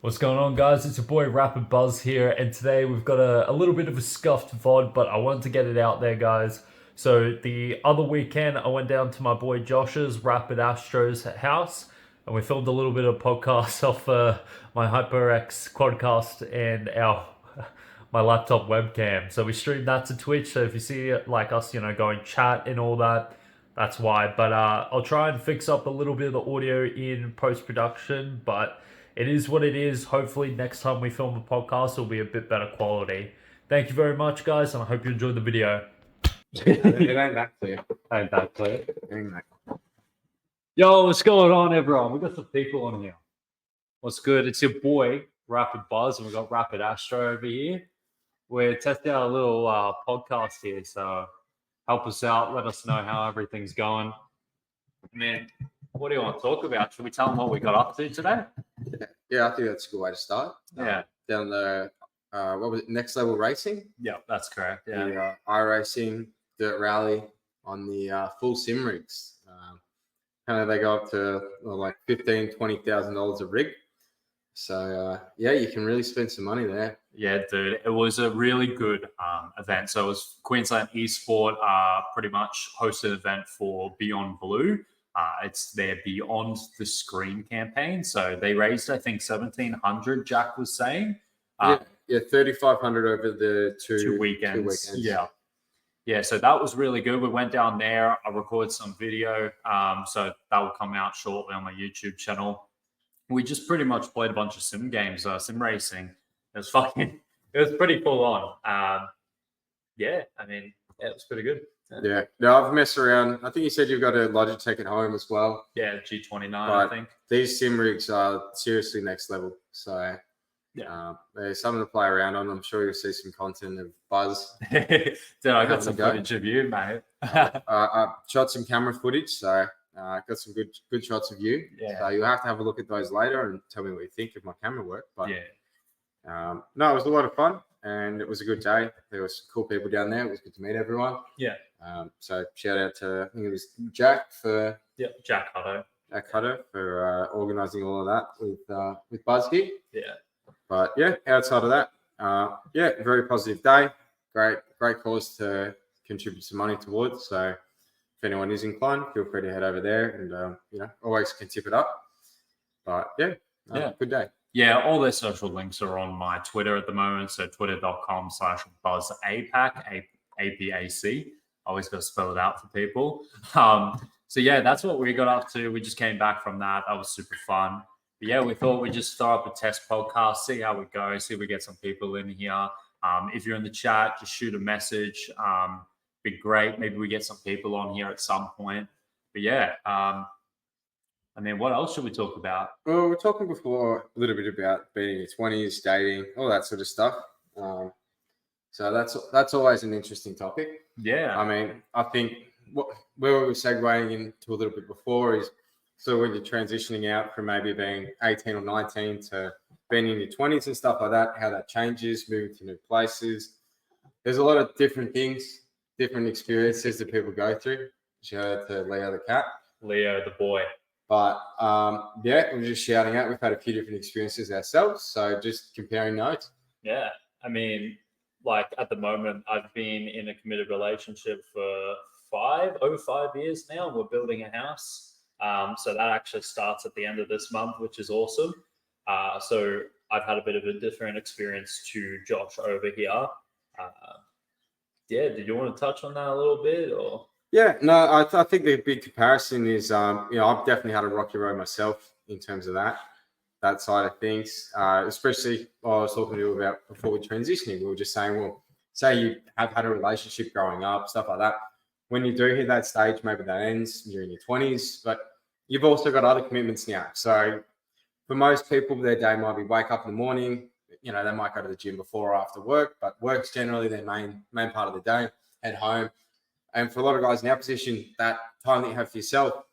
What's going on, guys? It's your boy Rapid Buzz here, and today we've got a little bit of a scuffed VOD, but I wanted to get it out there, guys. So the other weekend, I went down to my boy Josh's Rapid Astro's house, and we filmed a little bit of podcast off my HyperX quadcast and our my laptop webcam. So we streamed that to Twitch. So if you see like us, going chat and all that, that's why. But I'll try and fix up a little bit of the audio in post production, but it is what it is. Hopefully, next time we film a podcast, it'll be a bit better quality. Thank you very much, guys, and I hope you enjoyed the video. It ain't that clear. Ain't that clear? It ain't that clear. Yo, what's going on, everyone? We got some people on here. What's good? It's your boy Rapid Buzz, and we got Rapid Astro over here. We're testing out a little podcast here, so help us out. Let us know how everything's going. Man, what do you want to talk about? Should we tell them what we got up to today? Yeah, I think that's a good way to start. Yeah. Down the what was it? Next Level Racing. Yeah, that's correct. Yeah. The iRacing Dirt Rally on the full sim rigs. Kind of they go up to like $15,000-$20,000 a rig. So yeah, you can really spend some money there. Yeah, dude, it was a really good event. So it was Queensland Esport pretty much hosted an event for Beyond Blue. It's their Beyond the Screen campaign. So they raised, I think, 1,700. Jack was saying. Yeah, 3,500 over the two weekends. Yeah. So that was really good. We went down there. I recorded some video. So that will come out shortly on my YouTube channel. We just pretty much played a bunch of sim games, sim racing. It was pretty full on. Yeah, I mean, it was pretty good. Yeah. No, I've messed around. I think you said you've got a Logitech at home as well. Yeah, G29, I think. These sim rigs are seriously next level. So yeah, there's something to play around on. I'm sure you'll see some content of Buzz. Dude, I got some footage of you, mate. I shot some camera footage, so got some good shots of you. Yeah. So you'll have to have a look at those later and tell me what you think of my camera work. But yeah. No, it was a lot of fun and it was a good day. There were some cool people down there. It was good to meet everyone. Yeah. So shout out to, I think it was Jack for Jack Hutto for organising all of that with Buzz here. Yeah. But yeah, outside of that, very positive day. Great cause to contribute some money towards. So if anyone is inclined, feel free to head over there and always can tip it up. But good day. Yeah, all their social links are on my Twitter at the moment. So twitter.com/BuzzAPAC, APAC. Always got to spell it out for people. So yeah, that's what we got up to. We just came back from that. That was super fun. But yeah, we thought we'd just throw up a test podcast, see how we go, see if we get some people in here. If you're in the chat, just shoot a message. Be great. Maybe we get some people on here at some point. But yeah, I mean, what else should we talk about? Well, we were talking before a little bit about being in your 20s, dating, all that sort of stuff. So that's always an interesting topic. Yeah. I mean, I think where we were segueing into a little bit before is so when you're transitioning out from maybe being 18 or 19 to being in your 20s and stuff like that, how that changes, moving to new places. There's a lot of different things, different experiences that people go through. Shout out to Leo the cat. Leo the boy. But we're just shouting out. We've had a few different experiences ourselves. So just comparing notes. Yeah. I mean, like at the moment, I've been in a committed relationship for over 5 years now. And we're building a house. So that actually starts at the end of this month, which is awesome. So I've had a bit of a different experience to Josh over here. Did you want to touch on that a little bit or? Yeah, no, I think the big comparison is, I've definitely had a rocky road myself in terms of that side of things, especially what I was talking to you about before we transitioning. We were just saying, well, say you have had a relationship growing up, stuff like that. When you do hit that stage, maybe that ends, you're in your 20s, but you've also got other commitments now. So for most people, their day might be wake up in the morning, they might go to the gym before or after work, but work's generally their main part of the day, head home. And for a lot of guys in our position, that time that you have for yourself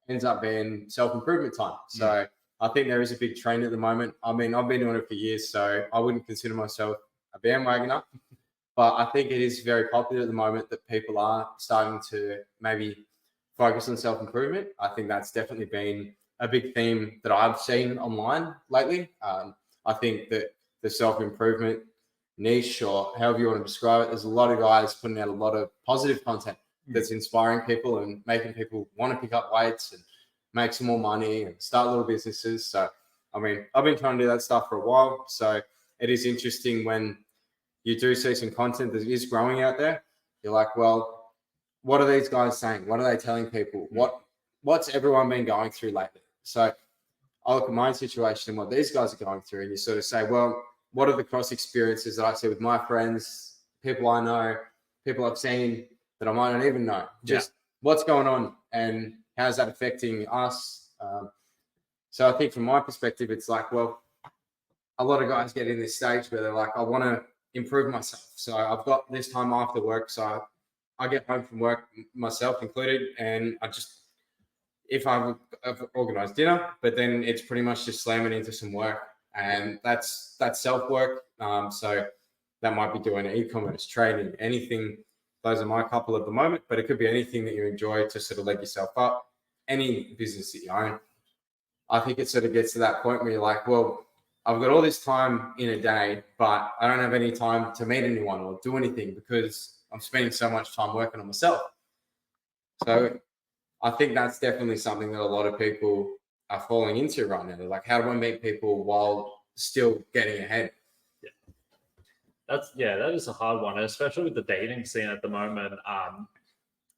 ends up being self-improvement time. So I think there is a big trend at the moment. I mean, I've been doing it for years, so I wouldn't consider myself a bandwagoner. But I think it is very popular at the moment that people are starting to maybe focus on self-improvement. I think that's definitely been a big theme that I've seen online lately. I think that the self-improvement niche, or however you want to describe it, there's a lot of guys putting out a lot of positive content that's inspiring people and making people want to pick up weights and make some more money and start little businesses. So, I mean, I've been trying to do that stuff for a while. So it is interesting when you do see some content that is growing out there. You're like, well, what are these guys saying? What are they telling people? What's everyone been going through lately? So I look at my situation and what these guys are going through, and you sort of say, well, what are the cross experiences that I see with my friends, people I know, people I've seen that I might not even know? Just what's going on and how's that affecting us? So I think from my perspective, it's like, well, a lot of guys get in this stage where they're like, I want to improve myself. So I've got this time after work. So I get home from work, myself included, and if I've organized dinner, but then it's pretty much just slamming into some work. And that's self work. So that might be doing e-commerce, trading, anything. Those are my couple at the moment, but it could be anything that you enjoy to sort of leg yourself up, any business that you own. I think it sort of gets to that point where you're like, well, I've got all this time in a day, but I don't have any time to meet anyone or do anything because I'm spending so much time working on myself. So I think that's definitely something that a lot of people are falling into right now. They're like, how do I meet people while still getting ahead? That is a hard one, especially with the dating scene at the moment.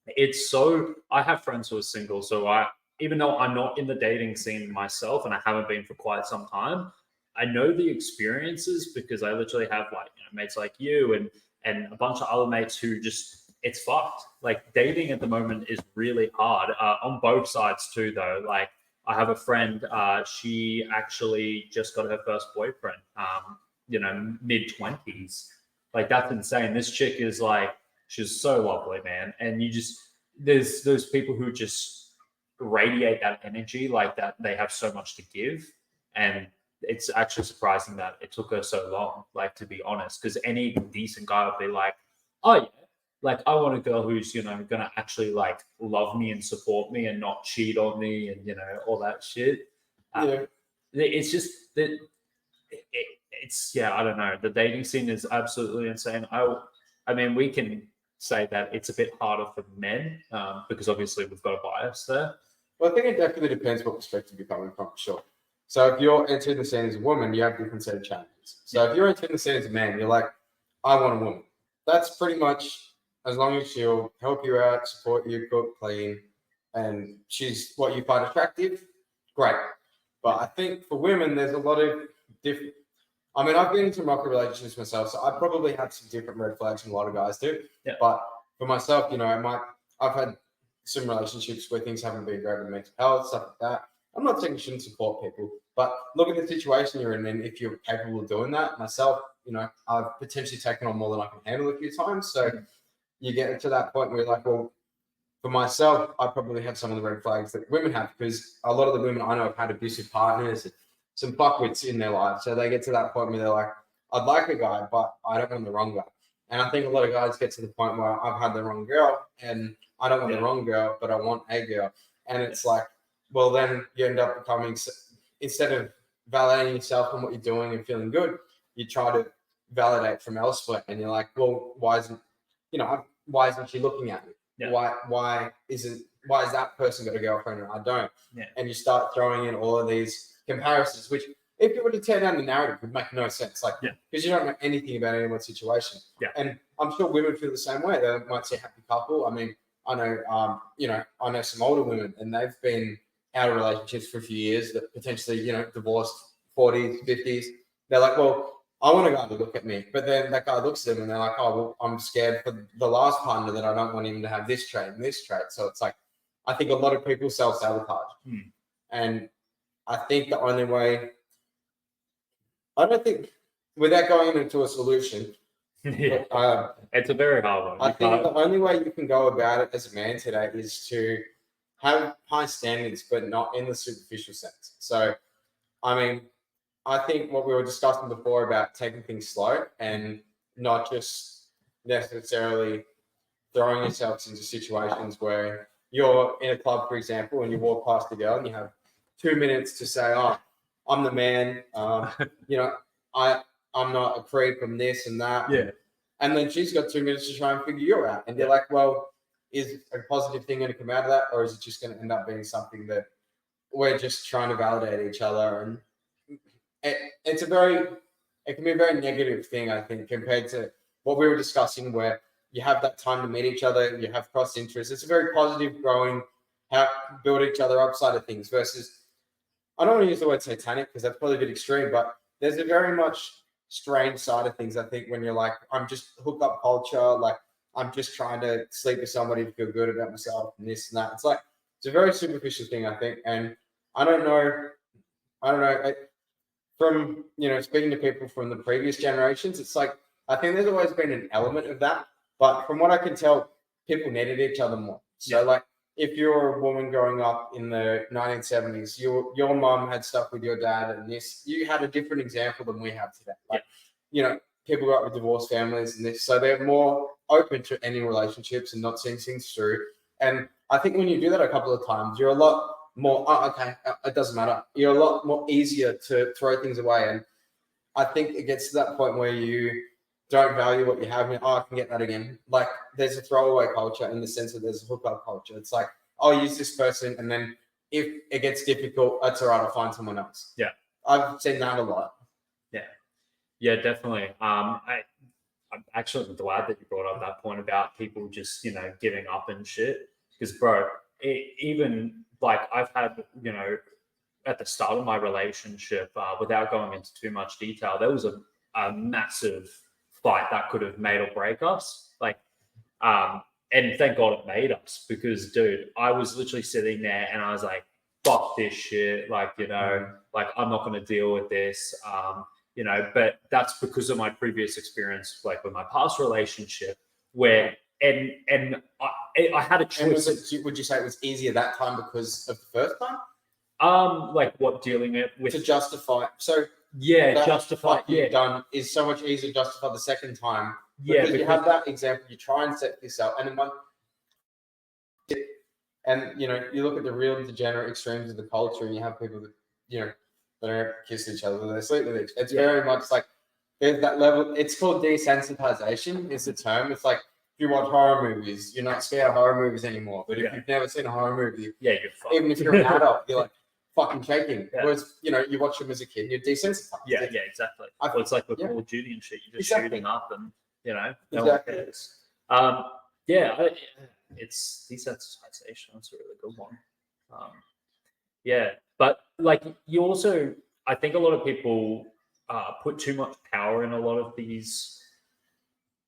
It's so, I have friends who are single, so even though I'm not in the dating scene myself and I haven't been for quite some time, I know the experiences because I literally have mates like you and a bunch of other mates who just, it's fucked. Like dating at the moment is really hard on both sides too, though. Like I have a friend, she actually just got her first boyfriend, mid-20s. Like that's insane. This chick is like, she's so lovely, man. And there's those people who just radiate that energy, like that they have so much to give. And it's actually surprising that it took her so long, like to be honest, because any decent guy would be like, oh yeah, like I want a girl who's, gonna actually like love me and support me and not cheat on me and all that shit. It's just that I don't know. The dating scene is absolutely insane. I mean, we can say that it's a bit harder for men because obviously we've got a bias there. Well, I think it definitely depends what perspective you're coming from, for sure. So if you're entering the scene as a woman, you have different set of challenges. So if you're entering the scene as a man, you're like, I want a woman. That's pretty much as long as she'll help you out, support you, cook, clean, and she's what you find attractive, great. But I think for women, there's a lot of different. I mean, I've been in some rocky relationships myself, so I probably have some different red flags than a lot of guys do. Yeah. But for myself, I've had some relationships where things haven't been great with mental health, stuff like that. I'm not saying you shouldn't support people, but look at the situation you're in, and if you're capable of doing that. Myself, I've potentially taken on more than I can handle a few times. So you get to that point where you're like, well, for myself, I probably have some of the red flags that women have because a lot of the women I know have had abusive partners and some fuckwits in their lives. So they get to that point where they're like, I'd like a guy, but I don't want the wrong guy. And I think a lot of guys get to the point where I've had the wrong girl and I don't want the wrong girl, but I want a girl. And it's like, well, then you end up becoming, instead of validating yourself and what you're doing and feeling good, you try to validate from elsewhere. And you're like, well, why isn't she looking at me? Yeah. Why is that person got a girlfriend and I don't? Yeah. And you start throwing in all of these comparisons, which if you were to tear down the narrative would make no sense. Like, because you don't know anything about anyone's situation. Yeah. And I'm sure women feel the same way. They might see a happy couple. I mean, I know, I know some older women and they've been out of relationships for a few years that potentially, divorced 40s, 50s. They're like, well, I want a guy to look at me. But then that guy looks at them and they're like, oh, well, I'm scared for the last partner that I don't want him to have this trait and this trait. So it's like, I think a lot of people self-sabotage. And I think the only way, I don't think, without going into a solution, it's a very hard one. I think the only way you can go about it as a man today is to have high standards, but not in the superficial sense. So, I mean, I think what we were discussing before about taking things slow and not just necessarily throwing yourselves into situations where you're in a club, for example, and you walk past a girl and you have 2 minutes to say, oh, I'm the man. You know, I'm not a creep from this and that. Yeah. And then she's got 2 minutes to try and figure you out. And you're like, well, is a positive thing going to come out of that, or is it just going to end up being something that we're just trying to validate each other? And it can be a very negative thing, I think, compared to what we were discussing, where you have that time to meet each other, you have cross interests. It's a very positive, growing, build each other up side of things, versus, I don't want to use the word satanic because that's probably a bit extreme, but there's a very much strange side of things, I think, when you're like, I'm just hookup culture, like I'm just trying to sleep with somebody to feel good about myself and this and that. It's like, it's a very superficial thing, I think. And I don't know, from, speaking to people from the previous generations, it's like, I think there's always been an element of that. But from what I can tell, people needed each other more. So, like, if you're a woman growing up in the 1970s, your mom had stuff with your dad, and you had a different example than we have today. Like, people grew up with divorced families and this, so they're more open to ending relationships and not seeing things through. And I think when you do that a couple of times, you're a lot more, it doesn't matter. You're a lot more easier to throw things away. And I think it gets to that point where you don't value what you have. And, I can get that again. Like, there's a throwaway culture in the sense that there's a hookup culture. It's like, I'll use this person, and then if it gets difficult, that's all right, I'll find someone else. Yeah. I've seen that a lot. Yeah, definitely. I'm actually glad that you brought up that point about people just, giving up and shit. Because, bro, even like I've had, at the start of my relationship, without going into too much detail, there was a massive fight that could have made or break us. Like, and thank God it made us, because, dude, I was literally sitting there and I was like, fuck this shit. Like, like, I'm not going to deal with this. But that's because of my previous experience, like with my past relationship, where and I had a choice. Would you say it was easier that time because of the first time? Like what, dealing it with to justify. So justify. You've done is so much easier to justify the second time. Because you have that example, you try and set this up, and you look at the real degenerate extremes of the culture, and you have people that they don't kiss each other, they sleep with each other. It's very much like there's that level. It's called desensitization is the term. It's like, if you watch horror movies, you're not scared of horror movies anymore. But if you've never seen a horror movie, you're fucked. Even if you're an adult, you're like fucking shaking. Whereas, you watch them as a kid, and you're desensitized. Yeah, exactly. It's like with Call of Duty and shit. You're just shooting up, and no one cares. It's desensitization. That's a really good one. But like, you also, I think a lot of people put too much power in a lot of these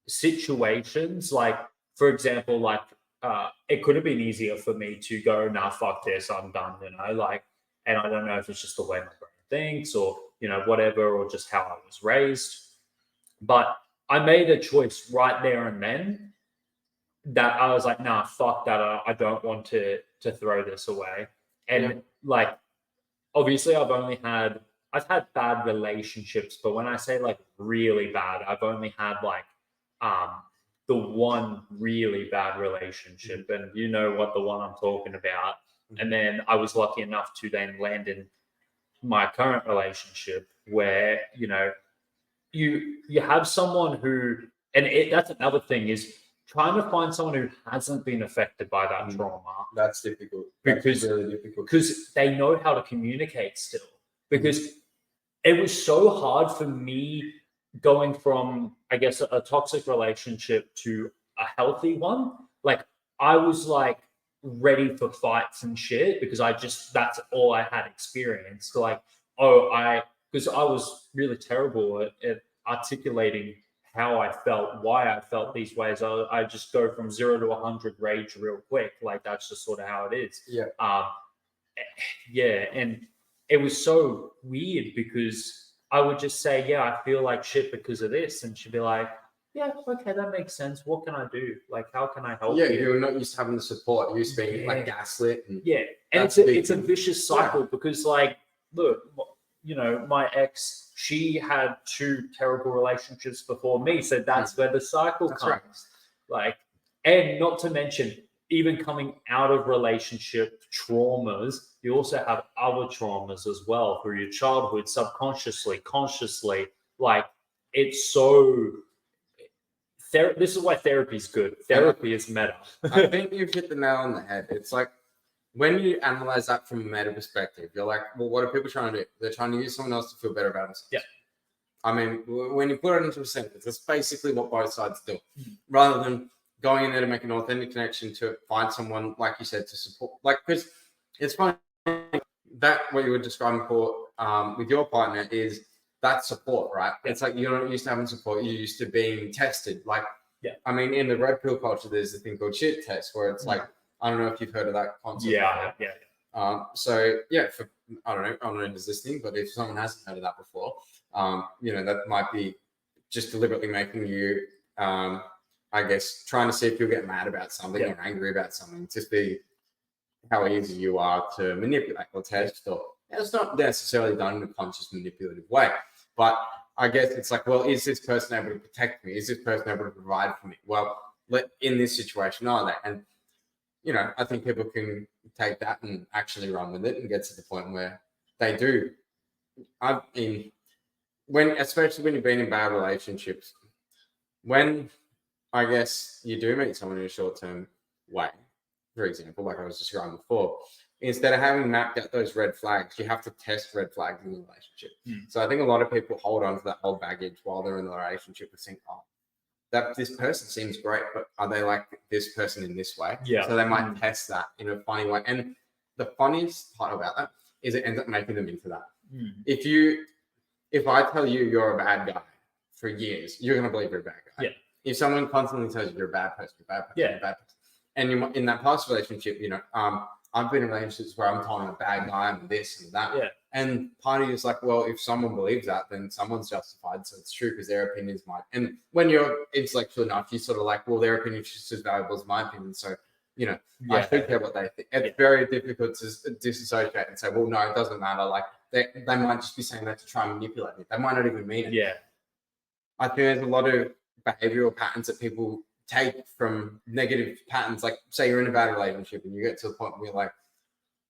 situations. Like, for example, like it could have been easier for me to go, nah, fuck this, I'm done, like, and I don't know if it's just the way my brain thinks, or whatever, or just how I was raised, but I made a choice right there and then that I was like, nah, fuck that, I don't want to throw this away. And like, obviously I've had bad relationships, but when I say like really bad, I've only had like the one really bad relationship, and you know what the one I'm talking about. And then I was lucky enough to then land in my current relationship where you have someone who, and that's another thing, is trying to find someone who hasn't been affected by that trauma. That's difficult. Because That's really difficult. Because they know how to communicate still. Because it was so hard for me going from, I guess, a toxic relationship to a healthy one. Like, I was like ready for fights and shit, because that's all I had experienced. Like, because I was really terrible at articulating how I felt, why I felt these ways. I just go from 0 to 100 rage real quick. Like, that's just sort of how it is. And it was so weird, because I would just say, I feel like shit because of this, and she'd be like, yeah, okay, that makes sense. What can I do? Like, how can I help you? You're not used to having the support. You're used to being like gaslit. And it's a vicious cycle, because like, look, my ex, she had 2 terrible relationships before me, so that's where the cycle comes. Right. Like, and not to mention, even coming out of relationship traumas, you also have other traumas as well through your childhood, subconsciously, consciously. Like it's so. This is why therapy is good. Therapy is meta. I think you've hit the nail on the head. It's like when you analyze that from a meta perspective, you're like, well, what are people trying to do? They're trying to use someone else to feel better about themselves. Yeah. I mean, when you put it into a sentence, that's basically what both sides do. Rather than going in there to make an authentic connection to find someone, like you said, to support. Like, because it's funny that what you were describing for with your partner is that support, right? Yeah. It's like you're not used to having support. You're used to being tested. Like, yeah. I mean, in the red pill culture, there's a thing called shit test where it's like, I don't know if you've heard of that concept. Yeah. So yeah, for, I don't know who's listening, but if someone hasn't heard of that before, that might be just deliberately making you, I guess, trying to see if you'll get mad about something or angry about something to see how easy you are to manipulate or test. Or it's not necessarily done in a conscious manipulative way, but I guess it's like, well, is this person able to protect me? Is this person able to provide for me? Well, in this situation, are they? And I think people can take that and actually run with it and get to the point where they do. I mean, especially when you've been in bad relationships, when I guess you do meet someone in a short-term way, for example, like I was describing before, instead of having mapped out those red flags, you have to test red flags in the relationship. So I think a lot of people hold on to that whole baggage while they're in the relationship and think, oh, that this person seems great, but are they like this person in this way? Yeah. So they might test that in a funny way. And the funniest part about that is it ends up making them into that. If I tell you you're a bad guy for years, you're going to believe you're a bad guy. Yeah. If someone constantly tells you you're a bad person, you're a bad person, you're a bad person, and you're in that past relationship, I've been in relationships where I'm told I'm a bad guy, I'm this and that. Yeah. And part of you is like, well, if someone believes that, then someone's justified. So it's true because their opinions might. And when you're intellectual enough, you sort of like, well, their opinion is just as valuable as my opinion. So, I should care what they think. It's very difficult to disassociate and say, well, no, it doesn't matter. Like they might just be saying that to try and manipulate me. They might not even mean it. Yeah. I think there's a lot of behavioral patterns that people take from negative patterns. Like say you're in a bad relationship and you get to the point where you're like,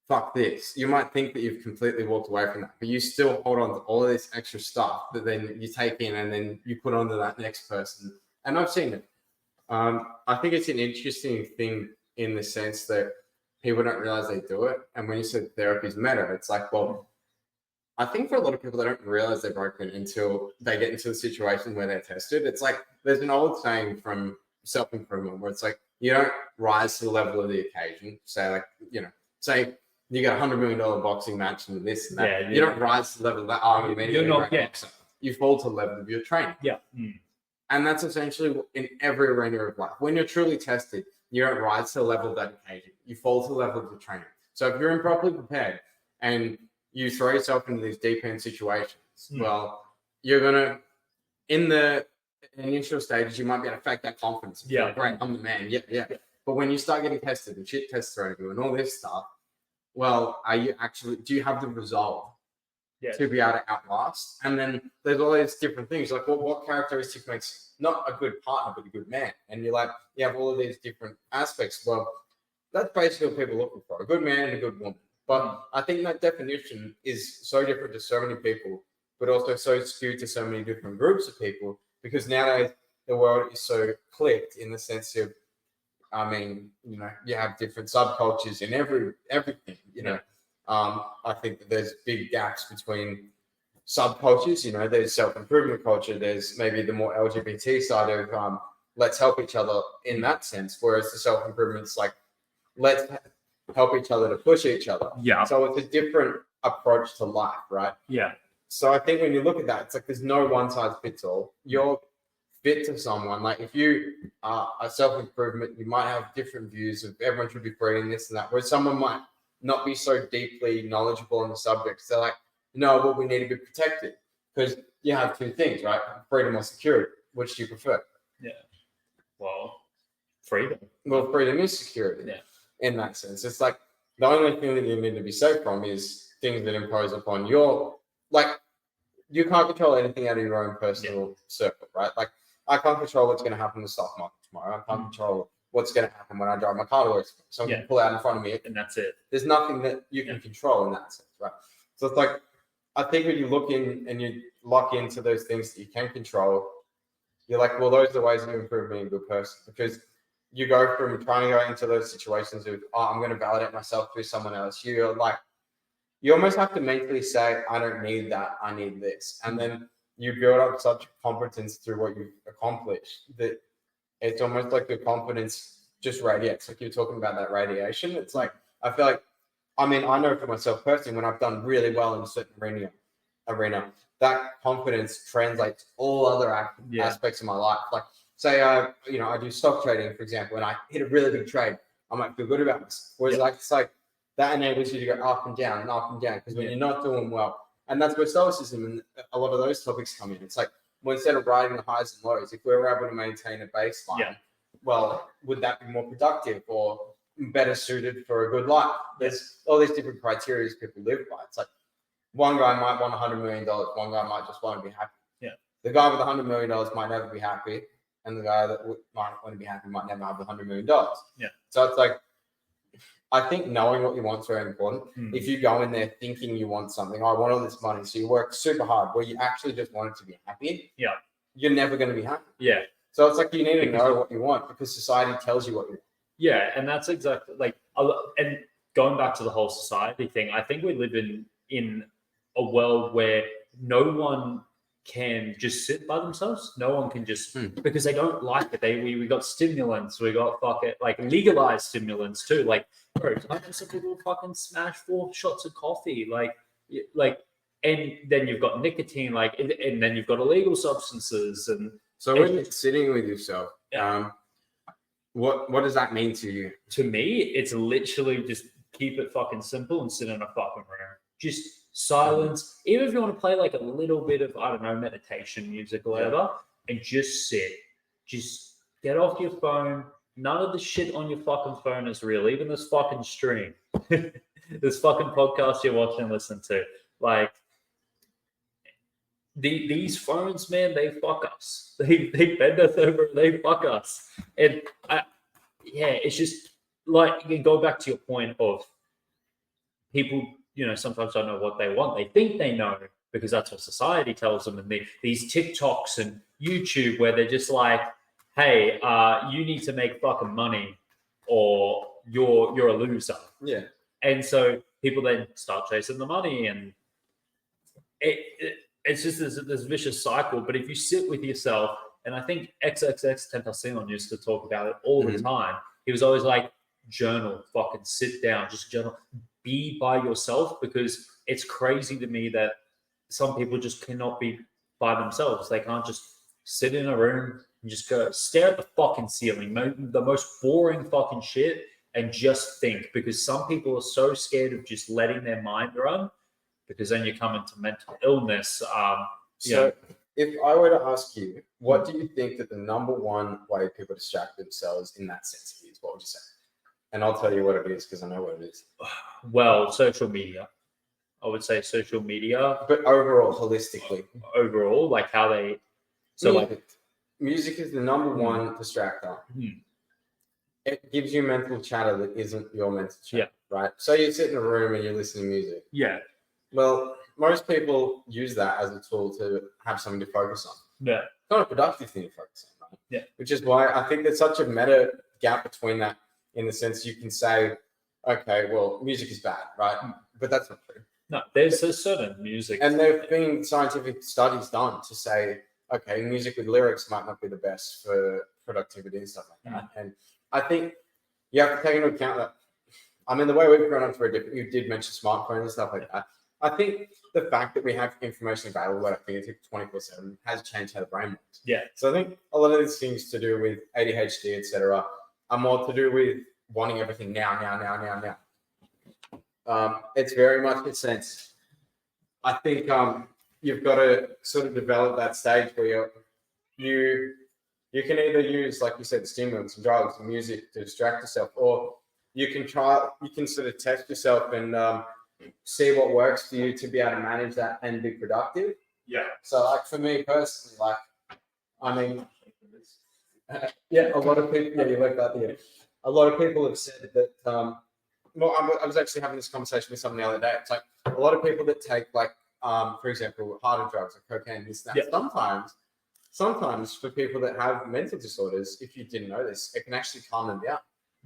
fuck this. You might think that you've completely walked away from that, but you still hold on to all of this extra stuff that then you take in and then you put onto that next person. And I've seen it. I think it's an interesting thing in the sense that people don't realize they do it. And when you said therapy is meta, it's like, well, I think for a lot of people, they don't realize they're broken until they get into the situation where they're tested. It's like there's an old saying from self-improvement where it's like you don't rise to the level of the occasion. Say like, say you got $100 million boxing match and this and that. Yeah, you don't rise to the level of that. Oh, you're not boxer. You fall to the level of your training. Yeah. And that's essentially in every arena of life. When you're truly tested, you don't rise to the level of that occasion. You fall to the level of your training. So if you're improperly prepared and you throw yourself into these deep end situations, well, you're gonna in the initial stages, you might be able to fake that confidence. Yeah, great, I'm the man. Yeah. But when you start getting tested and shit tests thrown at you and all this stuff, well, do you have the resolve to be able to outlast? And then there's all these different things. Like, well, what characteristic makes not a good partner, but a good man? And you're like, you have all of these different aspects. Well, that's basically what people are looking for, a good man and a good woman. But I think that definition is so different to so many people, but also so skewed to so many different groups of people, because nowadays the world is so clicked in the sense of, I mean, you have different subcultures in everything, I think that there's big gaps between subcultures. There's self-improvement culture. There's maybe the more LGBT side of let's help each other in that sense. Whereas the self-improvement's like, let's help each other to push each other. Yeah. So it's a different approach to life, right? Yeah. So I think when you look at that, it's like there's no one size fits all. You're fit to someone. Like if you are a self-improvement, you might have different views of everyone should be free and this and that, where someone might not be so deeply knowledgeable on the subject. So like, no, well, we need to be protected because you have two things, right? Freedom or security. Which do you prefer? Yeah. Well, freedom. Well, freedom is security. Yeah. In that sense, it's like the only thing that you need to be safe from is things that impose upon your, like, you can't control anything out of your own personal circle, right? Like, I can't control what's going to happen in the stock market tomorrow. I can't control what's going to happen when I drive my car to work. Someone can pull out in front of me, and that's it. There's nothing that you can control in that sense, right? So it's like, I think when you look in and you lock into those things that you can control, you're like, well, those are the ways you improve being a good person, because you go from trying to go into those situations of, oh, I'm going to validate myself through someone else. You're like, you almost have to mentally say, I don't need that, I need this. And then you build up such confidence through what you've accomplished that it's almost like the confidence just radiates. Like you're talking about that radiation. It's like, I feel like, I mean, I know for myself personally, when I've done really well in a certain arena, that confidence translates to all other aspects of my life. Like, say, I do stock trading, for example, and I hit a really big trade, I might feel good about myself. Whereas, like, it's like that enables you to go up and down and up and down, because when you're not doing well, and that's where stoicism and a lot of those topics come in. It's like, well, instead of riding the highs and lows, if we're able to maintain a baseline, well, would that be more productive or better suited for a good life? There's all these different criteria people live by. It's like, one guy might want $100 million. One guy might just want to be happy. Yeah. The guy with $100 million might never be happy. And the guy that might want to be happy might never have the $100 million. Yeah. So it's like, I think knowing what you want is very important. If you go in there thinking you want something, I want all this money, so you work super hard, where you actually just want it to be happy, you're never going to be happy. Yeah. So it's like, you need to know what you want, because society tells you what you want. Yeah, and that's exactly like, and going back to the whole society thing, I think we live in a world where no one can just sit by themselves. No one can just, because they don't like it. We got stimulants, we got like legalized stimulants too. Like, bro, I know some people fucking smash 4 shots of coffee, like, and then you've got nicotine, like, and then you've got illegal substances. And so when you're sitting with yourself, what does that mean to you? To me, it's literally just keep it fucking simple and sit in a fucking room. Just silence. Even if you want to play like a little bit of, I don't know, meditation music or whatever, and just sit. Just get off your phone. None of the shit on your fucking phone is real. Even this fucking stream, this fucking podcast you're watching and listening to. Like, these phones, man, they fuck us. They bend us over. They fuck us. And it's just like, you can go back to your point of people, sometimes don't know what they want. They think they know because that's what society tells them. And these TikToks and YouTube where they're just like, hey, you need to make fucking money or you're a loser. Yeah. And so people then start chasing the money, and it's just this vicious cycle. But if you sit with yourself, and I think XXXTentacion used to talk about it all the time. He was always like, journal, fucking sit down, just journal. Be by yourself, because it's crazy to me that some people just cannot be by themselves. They can't just sit in a room and just go stare at the fucking ceiling, the most boring fucking shit, and just think, because some people are so scared of just letting their mind run, because then you come into mental illness. If I were to ask you, what do you think that the number one way people distract themselves in that sense is? What would you say? And I'll tell you what it is, because I know what it is. Well, social media. I would say social media. But overall, holistically. Overall, like how they... Music is the number one distractor. It gives you mental chatter that isn't your mental chatter, right? So you sit in a room and you're listening to music. Yeah. Well, most people use that as a tool to have something to focus on. Yeah. It's not a productive thing to focus on, right? Yeah. Which is why I think there's such a meta gap between that, in the sense you can say, okay, well, music is bad, right? But that's not true. No, there's a certain music. And there have been scientific studies done to say, okay, music with lyrics might not be the best for productivity and stuff like that. And I think you have to take into account that, I mean, the way we've grown up is very different. You did mention smartphones and stuff like that. I think the fact that we have information available at our fingertips 24/7 has changed how the brain works. Yeah. So I think a lot of these things to do with ADHD, etc., are more to do with wanting everything now. It's very much a sense. I think you've got to sort of develop that stage where you can either use, like you said, stimulants and drugs and music to distract yourself, or you can sort of test yourself and see what works for you to be able to manage that and be productive. Yeah. So, like, for me personally, like, I mean, Yeah, a lot of people. Yeah, you like that. Yeah, a lot of people have said that. Well, I was actually having this conversation with someone the other day. It's like a lot of people that take like, for example, harder drugs like cocaine, this, that. Yeah. Sometimes for people that have mental disorders, if you didn't know this, it can actually calm them down.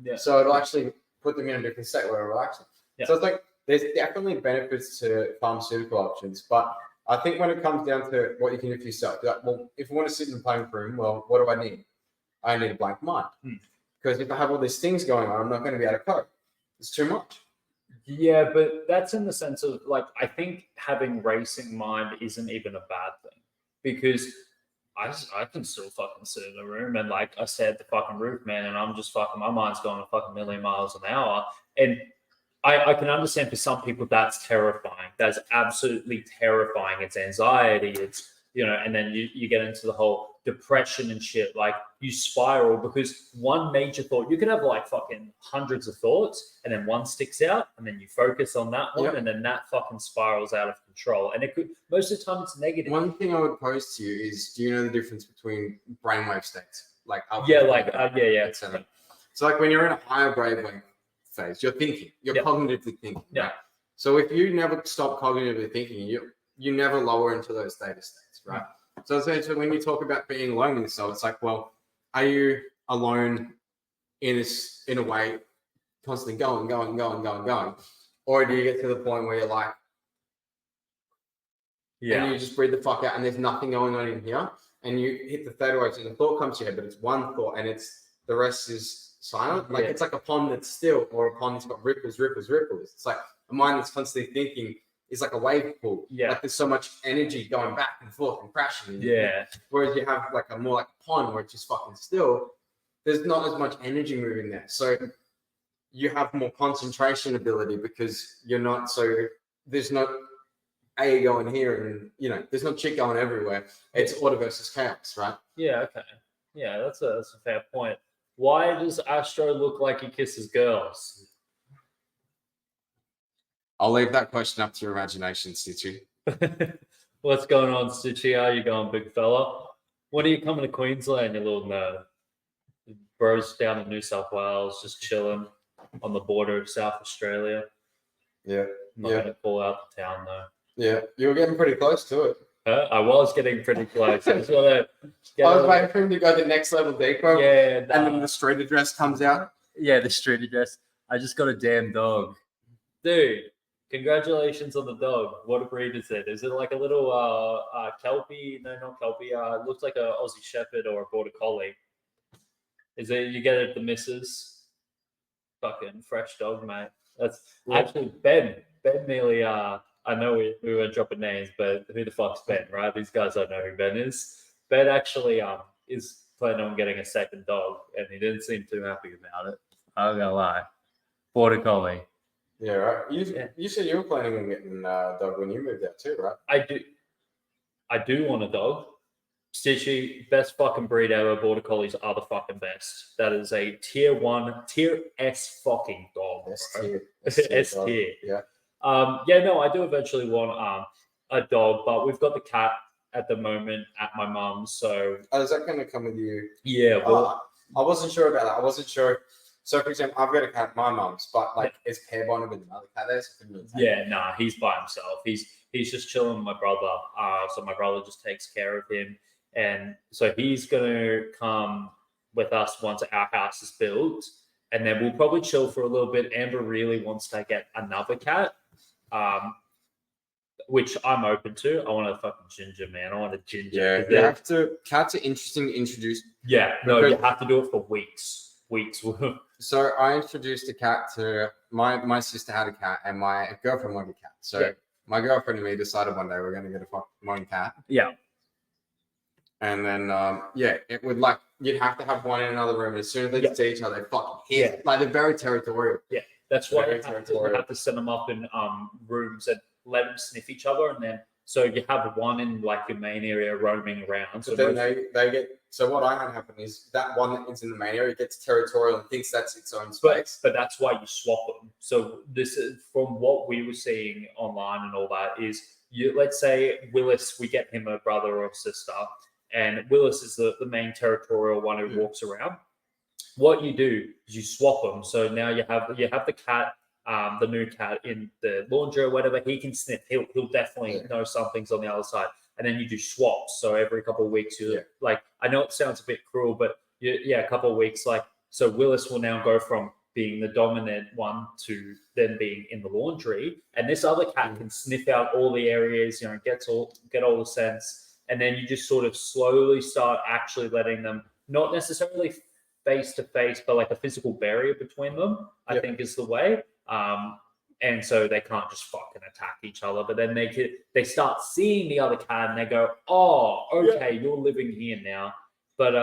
Yeah. So it'll actually put them in a different state where relaxing. Yeah. So it's like there's definitely benefits to pharmaceutical options, but I think when it comes down to what you can do for yourself, like, well, if I want to sit in the playing room, well, what do I need? I need a blank mind. Because if I have all these things going on, I'm not going to be able to cope. It's too much. Yeah, but that's in the sense of like, I think having racing mind isn't even a bad thing because I can still fucking sit in a room and like I stare at the fucking roof, man, and I'm just fucking, my mind's going a fucking million miles an hour. And I can understand for some people that's terrifying. That's absolutely terrifying. It's anxiety. It's, you know, and then you get into the whole depression and shit. Like you spiral because one major thought, you can have like fucking hundreds of thoughts and then one sticks out and then you focus on that one and then that fucking spirals out of control. And it could, most of the time it's negative. One thing I would pose to you is, do you know the difference between brainwave states? Like etc. So like when you're in a higher brainwave phase, you're thinking, you're cognitively thinking. Yeah. Right? So if you never stop cognitively thinking, you never lower into those theta states, right? So essentially when you talk about being alone in yourself, it's like, well, are you alone in a way constantly going, or do you get to the point where you're like, and you just breathe the fuck out and there's nothing going on in here, and you hit the theta waves and the thought comes to your head, but it's one thought and it's the rest is silent. Like it's like a pond that's still, or a pond that's got ripples. It's like a mind that's constantly thinking is like a wave pool. Like there's so much energy going back and forth and crashing. Whereas you have like a more like a pond where it's just fucking still. There's not as much energy moving there. So you have more concentration ability because you're not so, there's no A going here and, you know, there's no shit going everywhere. It's order versus chaos, right? Yeah, okay. Yeah, that's a fair point. Why does Astro look like he kisses girls? I'll leave that question up to your imagination, Stitchy. What's going on, Stitchy? How you going, big fella? When are you coming to Queensland, you little nerd? Bros down in New South Wales, just chilling on the border of South Australia. Yeah. I'm not going to call out the town, though. Yeah, you were getting pretty close to it. I was getting pretty close. I was waiting for him to go the next level deeper. Yeah. And then the street address comes out. Yeah, the street address. I just got a damn dog. Dude, congratulations on the dog. What breed is it? Is it like a little Kelpie? No, not Kelpie. It looks like a Aussie Shepherd or a Border Collie. Is it, you get it at the missus? Fucking fresh dog, mate. That's actually Ben. Ben nearly, I know we were dropping names, but who the fuck's Ben, right? These guys don't know who Ben is. Ben actually is planning on getting a second dog, and he didn't seem too happy about it. I'm gonna lie. Border Collie. Yeah, right. You said you were planning on getting a dog when you moved out too, right? I do want a dog. Stitchy, best fucking breed ever. Border Collies are the fucking best. That is a tier S fucking dog. S tier. Yeah. No, I do eventually want a dog, but we've got the cat at the moment at my mum's. So is that going to come with you? Yeah. Well, I wasn't sure about that. I wasn't sure. So, for example, I've got a cat at my mum's, but like it's pair bonded with another cat there. So he's by himself. He's just chilling with my brother. So my brother just takes care of him, and so he's gonna come with us once our house is built, and then we'll probably chill for a little bit. Amber really wants to get another cat, which I'm open to. I want a fucking ginger, man. I want a ginger. Yeah, you have to. Cats are interesting to introduce. Yeah, no, you have to do it for weeks. So I introduced a cat to my sister had a cat and my girlfriend wanted a cat. So my girlfriend and me decided one day we're going to get one cat. Yeah. And then it would like you'd have to have one in another room. And as soon as they see each other, they fucking hit. Like they're very territorial. Yeah, that's why you have to set them up in rooms and let them sniff each other, and then so you have one in like your main area roaming around. So then they get. So what I had happen is that one that's in the main area gets territorial and thinks that's its own space. But that's why you swap them. So this is from what we were seeing online and all that is let's say Willis, we get him a brother or a sister, and Willis is the main territorial one who walks around. What you do is you swap them. So now you have the cat, the new cat in the laundry or whatever. He can sniff. He'll definitely know something's on the other side. And then you do swaps. So every couple of weeks, you like. I know it sounds a bit cruel, but a couple of weeks. Like, so Willis will now go from being the dominant one to then being in the laundry, and this other cat can sniff out all the areas. Get all the scents, and then you just sort of slowly start actually letting them, not necessarily face to face, but like a physical barrier between them, I think is the way. And so they can't just fucking attack each other, but then they start seeing the other cat and they go, oh, okay, you're living here now. But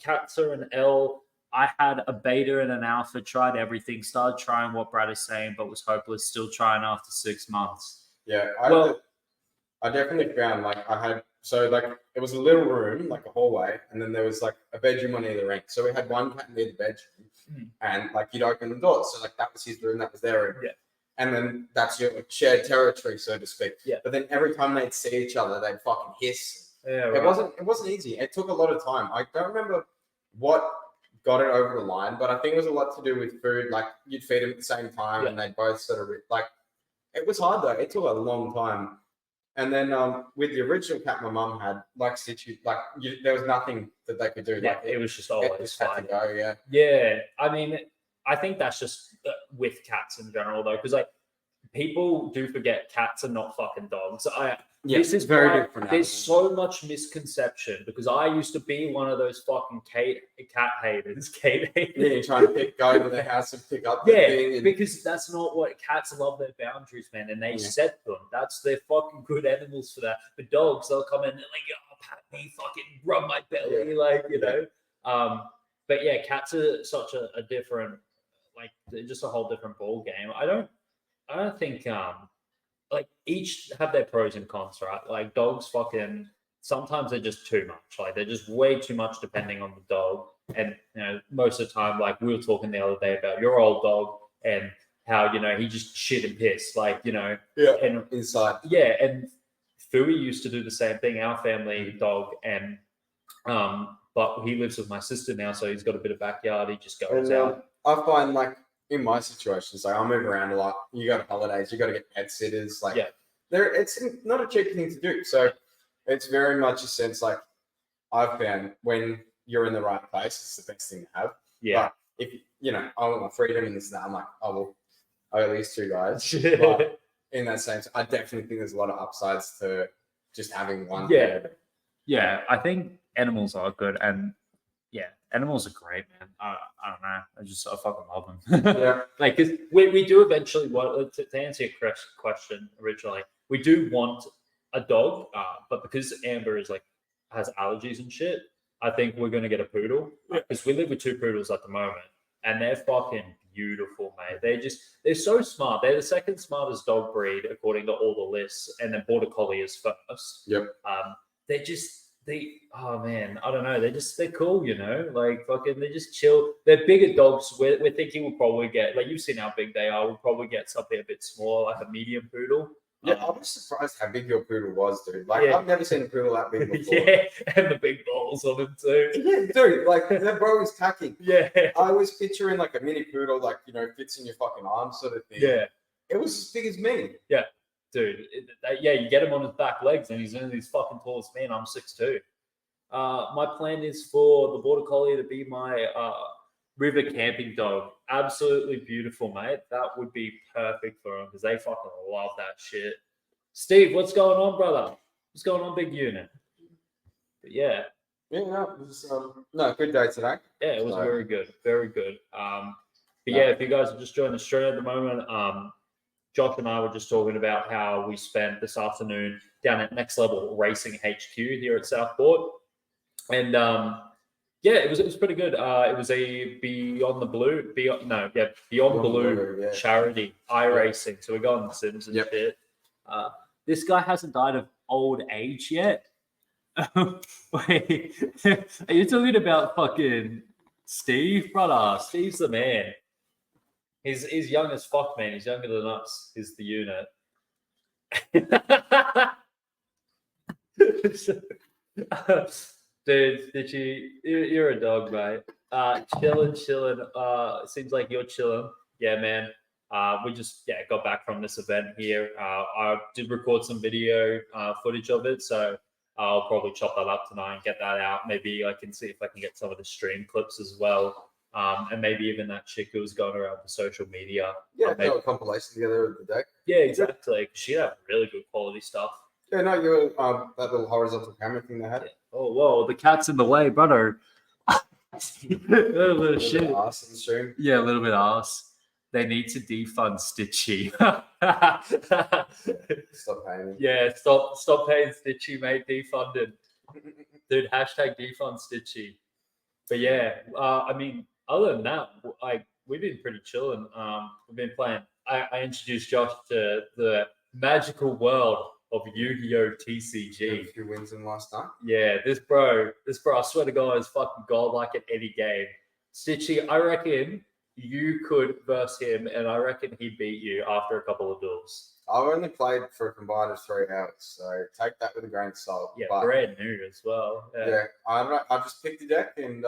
Katza and Elle, I had a beta and an alpha, tried everything, started trying what Brad is saying, but was hopeless, still trying after 6 months. Yeah, I definitely found it was a little room, like a hallway, and then there was like a bedroom on either end. So we had one cat near the bedroom, and like you'd open the door, so like that was his room, that was their room. Yeah. And then that's your shared territory, so to speak. Yeah. But then every time they'd see each other, they'd fucking hiss. Yeah, right. It wasn't easy. It took a lot of time. I don't remember what got it over the line, but I think it was a lot to do with food. Like you'd feed them at the same time, and they both sort of like. It was hard though. It took a long time. And then with the original cat my mum had, like there was nothing that they could do. Yeah, like it was just always fine. Go, yeah. Yeah, I mean, I think that's just with cats in general though, because like people do forget cats are not fucking dogs. This is very different. There's so much misconception because I used to be one of those fucking cat haters. Yeah, trying to go to the house and pick up the thing. Because that's not what cats love, their boundaries, man, and they set them. That's they're fucking good animals for that. But dogs, they'll come in and like, oh, pat me, fucking rub my belly, But yeah, cats are such a different, like, they're just a whole different ball game. I don't think like each have their pros and cons, right? Like dogs fucking sometimes they're just too much. Like they're just way too much depending on the dog. And most of the time, like we were talking the other day about your old dog and how he just shit and piss, like and inside. Yeah, and Fui used to do the same thing, our family dog, and but he lives with my sister now, so he's got a bit of backyard. He just goes out. I find like in my situations, like I move around a lot. You go to holidays, you got to get pet sitters. Like, it's not a cheap thing to do. So it's very much a sense like I've found when you're in the right place, it's the best thing to have. Yeah. But if I want my freedom and this and that, I'm like, oh well, I got these two guys. But in that sense, I definitely think there's a lot of upsides to just having one. Yeah. I think animals are good, and animals are great, man. I don't know. I fucking love them. Yeah. Like, cause we do eventually want to answer your question originally. We do want a dog, but because Amber is like has allergies and shit, I think we're gonna get a poodle because we live with 2 poodles at the moment, and they're fucking beautiful, mate. They're so smart. They're the second smartest dog breed according to all the lists, and then Border Collie is first. Yep. Oh man, I don't know. They're cool, like fucking, they just chill. They're bigger dogs. We're thinking we'll probably get, like, you've seen how big they are. We'll probably get something a bit smaller, like a medium poodle. Yeah, I was surprised how big your poodle was, dude. Like, I've never seen a poodle that big before. Yeah, and the big balls on him too. Yeah, dude, like that bro is packing. Yeah. I was picturing like a mini poodle, like, fits in your fucking arm sort of thing. Yeah. It was as big as me. Yeah, dude. You get him on his back legs and he's only his fucking tallest man. I'm 6'2". My plan is for the Border Collie to be my river camping dog. Absolutely beautiful, mate. That would be perfect for them because they fucking love that shit. Steve, what's going on, brother? What's going on, big unit? But yeah. Yeah, no, it was good day today. Yeah, it was very good. Very good. If you guys are just joining the stream at the moment, Josh and I were just talking about how we spent this afternoon down at Next Level Racing HQ here at Southport. And it was pretty good. It was a Beyond Blue charity iRacing. So we're going the Sims and shit. This guy hasn't died of old age yet. Wait, are you talking about fucking Steve, brother? Steve's the man. He's young as fuck, man. He's younger than us. He's the unit. Dude, you're a dog, mate. Chilling. Seems like you're chilling. Yeah, man. We just got back from this event here. I did record some video footage of it, so I'll probably chop that up tonight and get that out. Maybe I can see if I can get some of the stream clips as well, and maybe even that chick who was going around for social media. Yeah, maybe, a compilation together of the deck. yeah, exactly. She had really good quality stuff. Yeah, no, you're that little horizontal camera thing they had. Yeah. Oh, whoa, the cat's in the way, brother. A little bit of shit. Arse in the stream. Yeah, a little bit of arse. They need to defund Stitchy. Stop paying. Yeah, stop paying Stitchy, mate. Defunded. Dude, hashtag defund Stitchy. But yeah, I mean, other than that, like we've been pretty chilling. We've been playing. I introduced Josh to the magical world of Yu-Gi-Oh! TCG. A few wins in last night. Yeah, this bro, I swear to God, is fucking godlike at any game. Stitchy, I reckon you could verse him, and I reckon he'd beat you after a couple of duels. I've only played for a combined of 3 hours, so take that with a grain of salt. Yeah, but, brand new as well. Yeah, I just picked a deck and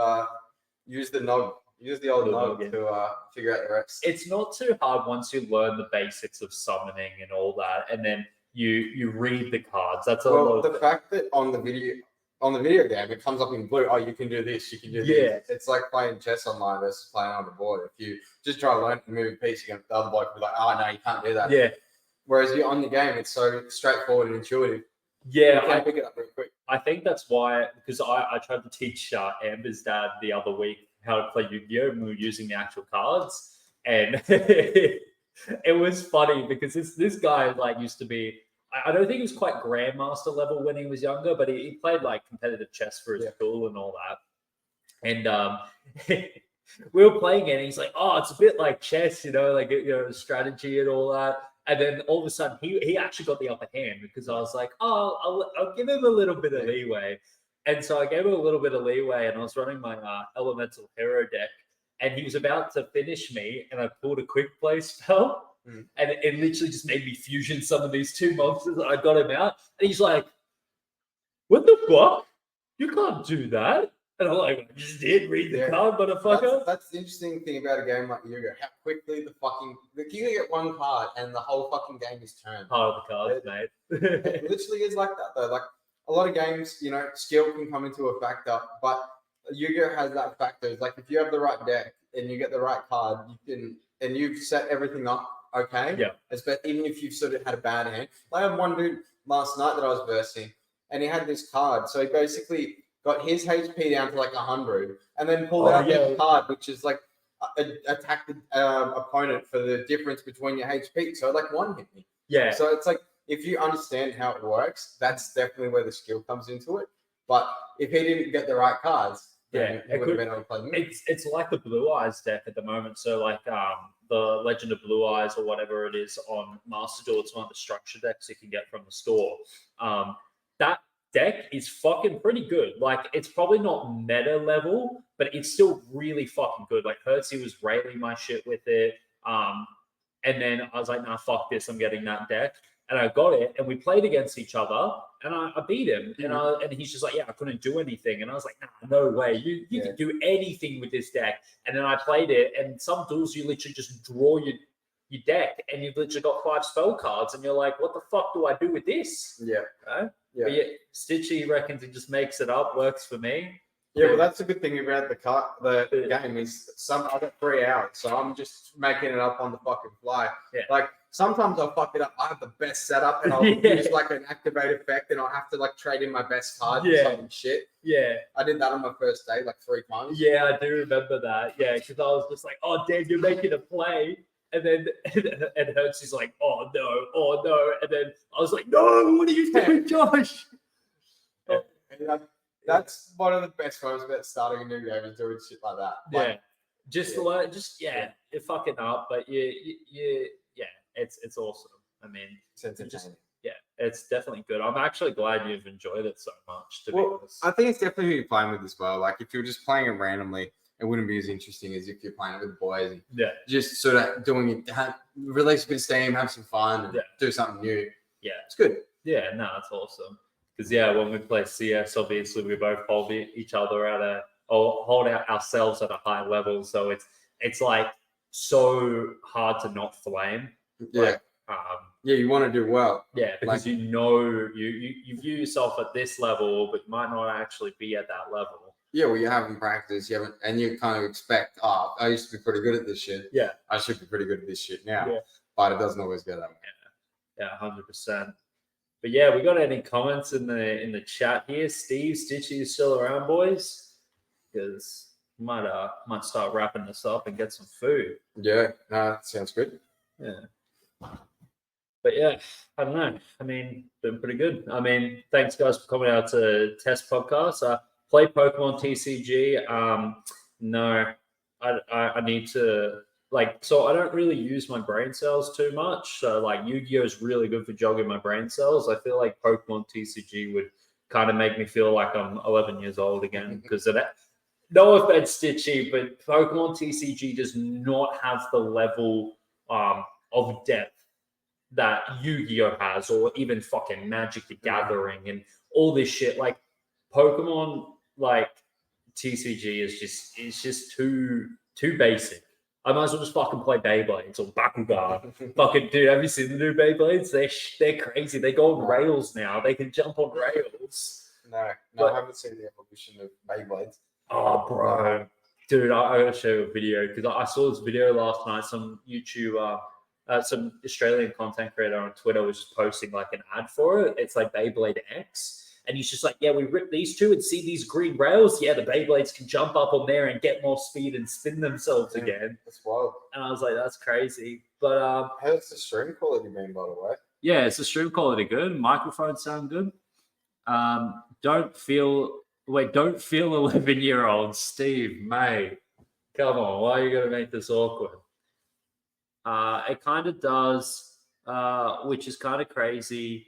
used the nog. Use the old nog to figure out the rest. It's not too hard once you learn the basics of summoning and all that, and then you read the cards. That's the fact that on the video game it comes up in blue. Oh, you can do this. You can do this. It's like playing chess online versus playing on the board. If you just try to learn to move a piece, the other bloke will be like, "Oh no, you can't do that." Yeah. Whereas you're on the game, it's so straightforward and intuitive. Yeah, you can pick it up really quick. I think that's why, because I tried to teach Amber's dad the other week how to play Yu-Gi-Oh! And we were using the actual cards, and it was funny because this guy like used to be. I don't think he was quite grandmaster level when he was younger, but he played like competitive chess for his school and all that. And we were playing it, and he's like, "Oh, it's a bit like chess, like strategy and all that." And then all of a sudden, he actually got the upper hand because I was like, "Oh, I'll give him a little bit of leeway." And so I gave him a little bit of leeway, and I was running my elemental hero deck, and he was about to finish me, and I pulled a quick play spell. And it literally just made me fusion some of these 2 monsters. I got him out, and he's like, "What the fuck? You can't do that." And I'm like, "I just did read the card, motherfucker." That's the interesting thing about a game like Yu-Gi-Oh! How quickly you can get 1 card, and the whole fucking game is turned. Part of the cards, mate. It literally is like that, though. Like a lot of games, skill can come into a factor, but Yu-Gi-Oh! Has that factor. It's like if you have the right deck and you get the right card, and you've set everything up. Okay. Yeah. Even if you've sort of had a bad hand. I had one dude last night that I was versing, and he had this card. So he basically got his HP down to like 100, and then pulled out this card, which is like attack the opponent for the difference between your HP. So like 1 hit me. Yeah. So it's like if you understand how it works, that's definitely where the skill comes into it. But if he didn't get the right cards, then he would have been able to play the It's like the Blue Eyes deck at the moment. So like the Legend of Blue Eyes or whatever it is on Master Duel, it's one of the structure decks you can get from the store. That deck is fucking pretty good. Like it's probably not meta level, but it's still really fucking good. Like Hertzy was railing my shit with it. And then I was like, nah, fuck this. I'm getting that deck. And I got it, and we played against each other, and I beat him. And he's just like, yeah, I couldn't do anything. And I was like, nah, no way. You can do anything with this deck. And then I played it, and some duels you literally just draw your deck, and you've literally got 5 spell cards, and you're like, what the fuck do I do with this? Yeah. Right? Yeah. But Stitchy reckons he just makes it up, works for me. Yeah, well, that's a good thing about the game is I got 3 hours, so I'm just making it up on the fucking fly. Yeah. Like sometimes I'll fuck it up. I have the best setup, and I'll use like an activate effect, and I'll have to like trade in my best card for some shit. Yeah. I did that on my first day like 3 times. Yeah, I do remember that. Yeah, because I was just like, oh damn, you're making a play. And then and Hertzy's like, oh no. And then I was like, no, what are you doing, Josh? That's one of the best moments about starting a new game is doing shit like that. Like, you're fucking up, but it's awesome. I mean, it's entertaining. It's definitely good. I'm actually glad you've enjoyed it so much. To be honest, I think it's definitely who you're playing with as well. Like if you're just playing it randomly, it wouldn't be as interesting as if you're playing it with the boys and just sort of doing it, release a bit of steam, have some fun, and do something new. Yeah, it's good. Yeah, no, it's awesome. Because when we play CS, obviously we both hold each other hold out ourselves at a high level. So it's like so hard to not flame. Yeah. Like, you want to do well. Yeah, because you view yourself at this level, but you might not actually be at that level. Yeah, well, you haven't practiced, you haven't, and you kind of expect, I used to be pretty good at this shit. Yeah, I should be pretty good at this shit now. Yeah. But it doesn't always go that way. Yeah, 100%. But yeah, we got any comments in the chat here? Steve, Stitchy is still around, boys? Because might start wrapping this up and get some food. Yeah, sounds good. Yeah. But yeah, I don't know. I mean, been pretty good. I mean, thanks guys for coming out to test podcast. Play Pokemon TCG. No, I need to so I don't really use my brain cells too much. So like Yu-Gi-Oh is really good for jogging my brain cells. I feel like Pokemon TCG would kind of make me feel like I'm 11 years old again because of that. No offense, Stitchy, but Pokemon TCG does not have the level of depth that Yu-Gi-Oh has, or even fucking Magic the Gathering and all this shit. Like Pokemon, like TCG is just too basic. I might as well just fucking play Beyblades or Bakugan. Fucking dude, have you seen the new Beyblades? They're crazy. They go on rails now. They can jump on rails. No, I haven't seen the evolution of Beyblades. Oh, bro, dude, I gotta show you a video because I saw this video last night. Some YouTube. Some Australian content creator on Twitter was just posting like an ad for it. It's like Beyblade X. And he's just like, yeah, we ripped these two and see these green rails. Yeah, the Beyblades can jump up on there and get more speed and spin themselves again. That's wild. And I was like, that's crazy. But how's the stream quality been, by the way? Yeah, it's the stream quality good. Microphones sound good. Don't feel 11-year-old Steve, mate. Come on, why are you gonna make this awkward? It kind of does, which is kind of crazy.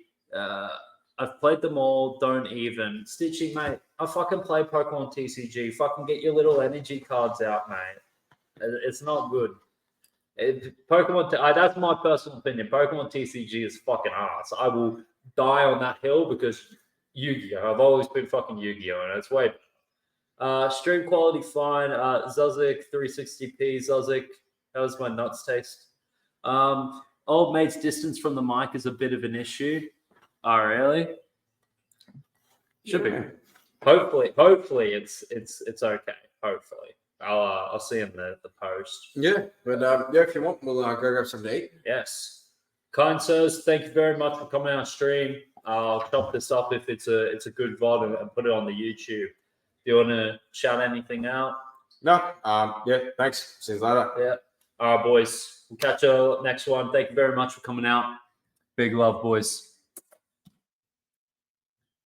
I've played them all, don't even. Stitchy, mate, I fucking play Pokemon TCG. Fucking get your little energy cards out, mate. It's not good. That's my personal opinion. Pokemon TCG is fucking ass. I will die on that hill because Yu-Gi-Oh! I've always been fucking Yu-Gi-Oh! And it's way better. Stream quality fine. Zuzik, 360p. Zuzik, how does my nuts taste? Old mate's distance from the mic is a bit of an issue. Oh, really? Should be. Hopefully it's okay. Hopefully, I'll see in the post. Yeah, but if you want, we'll go grab some to eat. Yes, kind sirs, thank you very much for coming on stream. I'll chop this up if it's a good VOD and put it on the YouTube. Do you want to shout anything out? No. Yeah. Thanks. See you later. Yeah. All right, boys. We'll catch you next one. Thank you very much for coming out. Big love, boys.